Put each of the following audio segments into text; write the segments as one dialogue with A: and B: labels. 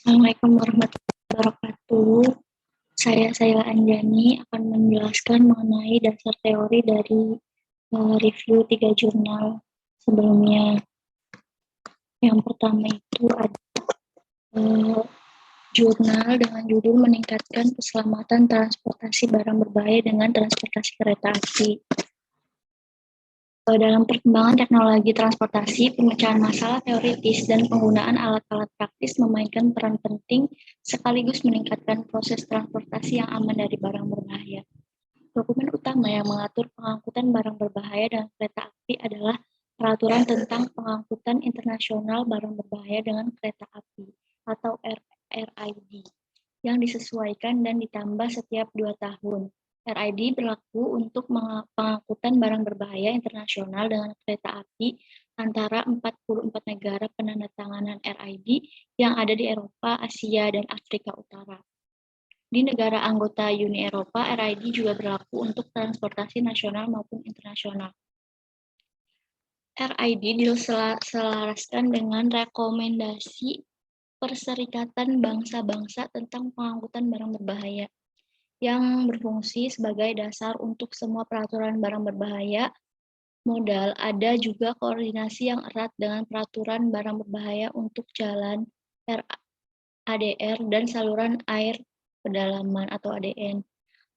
A: Assalamualaikum warahmatullahi wabarakatuh. Saya Anjani akan menjelaskan mengenai dasar teori dari review 3 jurnal sebelumnya. Yang pertama itu ada jurnal dengan judul meningkatkan keselamatan transportasi barang berbahaya dengan transportasi kereta api. Dalam perkembangan teknologi transportasi, pemecahan masalah teoritis dan penggunaan alat-alat praktis memainkan peran penting sekaligus meningkatkan proses transportasi yang aman dari barang berbahaya. Dokumen utama yang mengatur pengangkutan barang berbahaya dengan kereta api adalah Peraturan tentang Pengangkutan Internasional Barang Berbahaya dengan Kereta Api atau RID yang disesuaikan dan ditambah setiap 2 tahun. RID berlaku untuk pengangkutan barang berbahaya internasional dengan kereta api antara 44 negara penandatanganan RID yang ada di Eropa, Asia, dan Afrika Utara. Di negara anggota Uni Eropa, RID juga berlaku untuk transportasi nasional maupun internasional. RID diselaraskan dengan rekomendasi Perserikatan Bangsa-Bangsa tentang Pengangkutan Barang Berbahaya yang berfungsi sebagai dasar untuk semua peraturan barang berbahaya. Modal ada juga koordinasi yang erat dengan peraturan barang berbahaya untuk jalan RADR dan saluran air pedalaman atau ADN.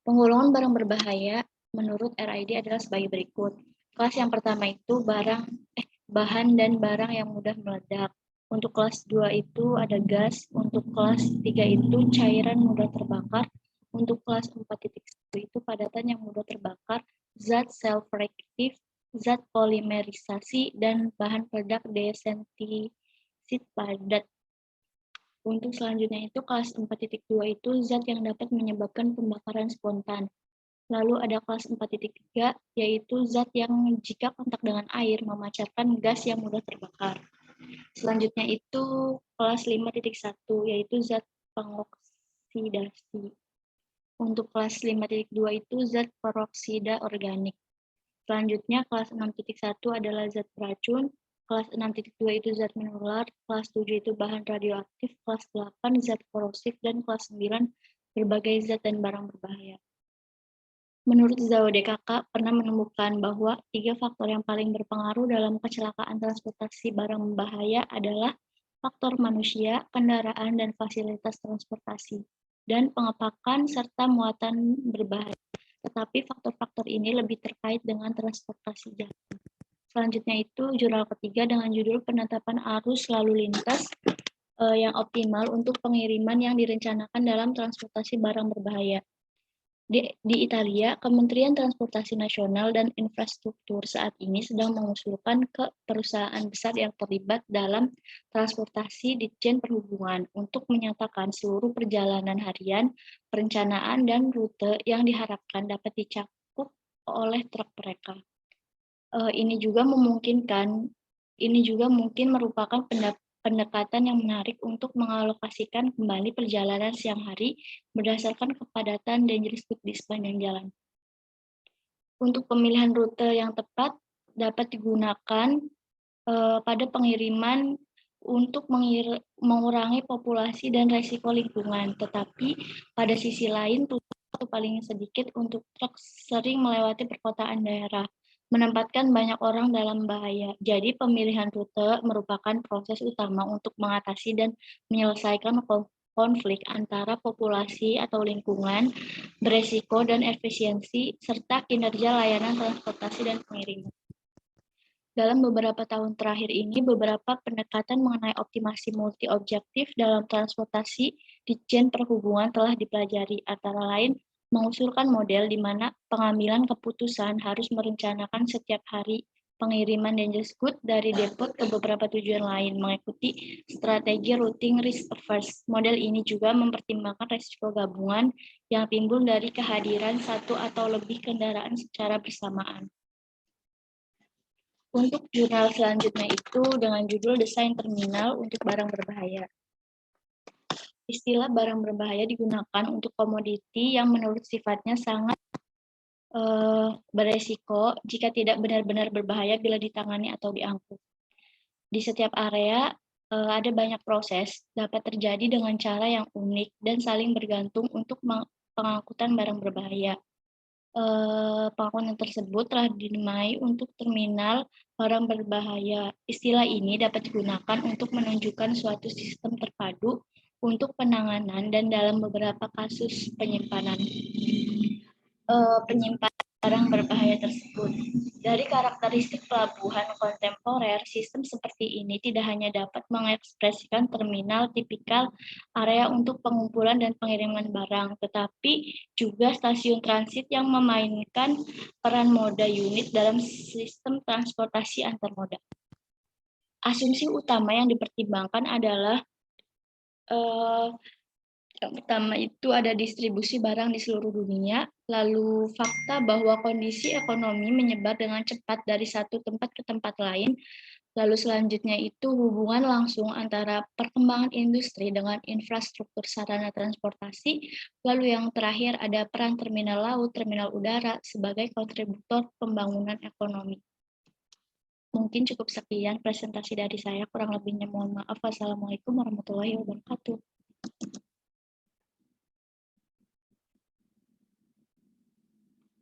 A: Penggolongan barang berbahaya menurut RID adalah sebagai berikut. Kelas yang pertama itu bahan dan barang yang mudah meledak. Untuk kelas 2 itu ada gas, untuk kelas 3 itu cairan mudah terbakar, untuk kelas 4.1 itu padatan yang mudah terbakar, zat self-reactive, zat polimerisasi, dan bahan peledak desensitif padat. Untuk selanjutnya itu kelas 4.2 itu zat yang dapat menyebabkan pembakaran spontan. Lalu ada kelas 4.3 yaitu zat yang jika kontak dengan air memancarkan gas yang mudah terbakar. Selanjutnya itu kelas 5.1 yaitu zat pengoksidasi. Untuk kelas 5.2 itu zat peroksida organik. Selanjutnya kelas 6.1 adalah zat beracun, kelas 6.2 itu zat menular, kelas 7 itu bahan radioaktif, kelas 8 zat korosif, dan kelas 9 berbagai zat dan barang berbahaya. Menurut Zhao DKK pernah menemukan bahwa 3 faktor yang paling berpengaruh dalam kecelakaan transportasi barang berbahaya adalah faktor manusia, kendaraan, dan fasilitas transportasi, dan pengepakan serta muatan berbahaya. Tetapi faktor-faktor ini lebih terkait dengan transportasi jalan. Selanjutnya itu jurnal ketiga dengan judul penetapan arus lalu lintas yang optimal untuk pengiriman yang direncanakan dalam transportasi barang berbahaya. Di Italia, Kementerian Transportasi Nasional dan Infrastruktur saat ini sedang mengusulkan ke perusahaan besar yang terlibat dalam transportasi Ditjen Perhubungan untuk menyatakan seluruh perjalanan harian, perencanaan, dan rute yang diharapkan dapat dicakup oleh truk mereka. Ini juga mungkin merupakan pendekatan yang menarik untuk mengalokasikan kembali perjalanan siang hari berdasarkan kepadatan dan jenis di sepanjang jalan. Untuk pemilihan rute yang tepat dapat digunakan pada pengiriman untuk mengurangi populasi dan resiko lingkungan. Tetapi pada sisi lain, rute paling sedikit untuk truk sering melewati perkotaan daerah, menempatkan banyak orang dalam bahaya. Jadi pemilihan rute merupakan proses utama untuk mengatasi dan menyelesaikan konflik antara populasi atau lingkungan, beresiko dan efisiensi, serta kinerja layanan transportasi dan pengiriman. Dalam beberapa tahun terakhir ini, beberapa pendekatan mengenai optimasi multi-objektif dalam transportasi Ditjen Perhubungan telah dipelajari, antara lain mengusulkan model di mana pengambilan keputusan harus merencanakan setiap hari pengiriman dangerous goods dari depot ke beberapa tujuan lain, mengikuti strategi routing risk averse. Model ini juga mempertimbangkan resiko gabungan yang timbul dari kehadiran satu atau lebih kendaraan secara bersamaan. Untuk jurnal selanjutnya itu dengan judul Desain Terminal untuk Barang Berbahaya. Istilah barang berbahaya digunakan untuk komoditi yang menurut sifatnya sangat beresiko jika tidak benar-benar berbahaya bila ditangani atau diangkut. Di setiap area ada banyak proses dapat terjadi dengan cara yang unik dan saling bergantung untuk pengangkutan barang berbahaya. Pengangkutan tersebut telah dinamai untuk terminal barang berbahaya. Istilah ini dapat digunakan untuk menunjukkan suatu sistem terpadu untuk penanganan dan dalam beberapa kasus penyimpanan barang berbahaya tersebut. Dari karakteristik pelabuhan kontemporer, sistem seperti ini tidak hanya dapat mengekspresikan terminal tipikal area untuk pengumpulan dan pengiriman barang, tetapi juga stasiun transit yang memainkan peran moda unit dalam sistem transportasi antar moda. Asumsi utama yang dipertimbangkan adalah yang pertama itu ada distribusi barang di seluruh dunia, lalu fakta bahwa kondisi ekonomi menyebar dengan cepat dari satu tempat ke tempat lain, lalu selanjutnya itu hubungan langsung antara perkembangan industri dengan infrastruktur sarana transportasi, lalu yang terakhir ada peran terminal laut, terminal udara sebagai kontributor pembangunan ekonomi. Mungkin cukup sekian presentasi dari saya, kurang lebihnya mohon maaf. Wassalamualaikum warahmatullahi wabarakatuh.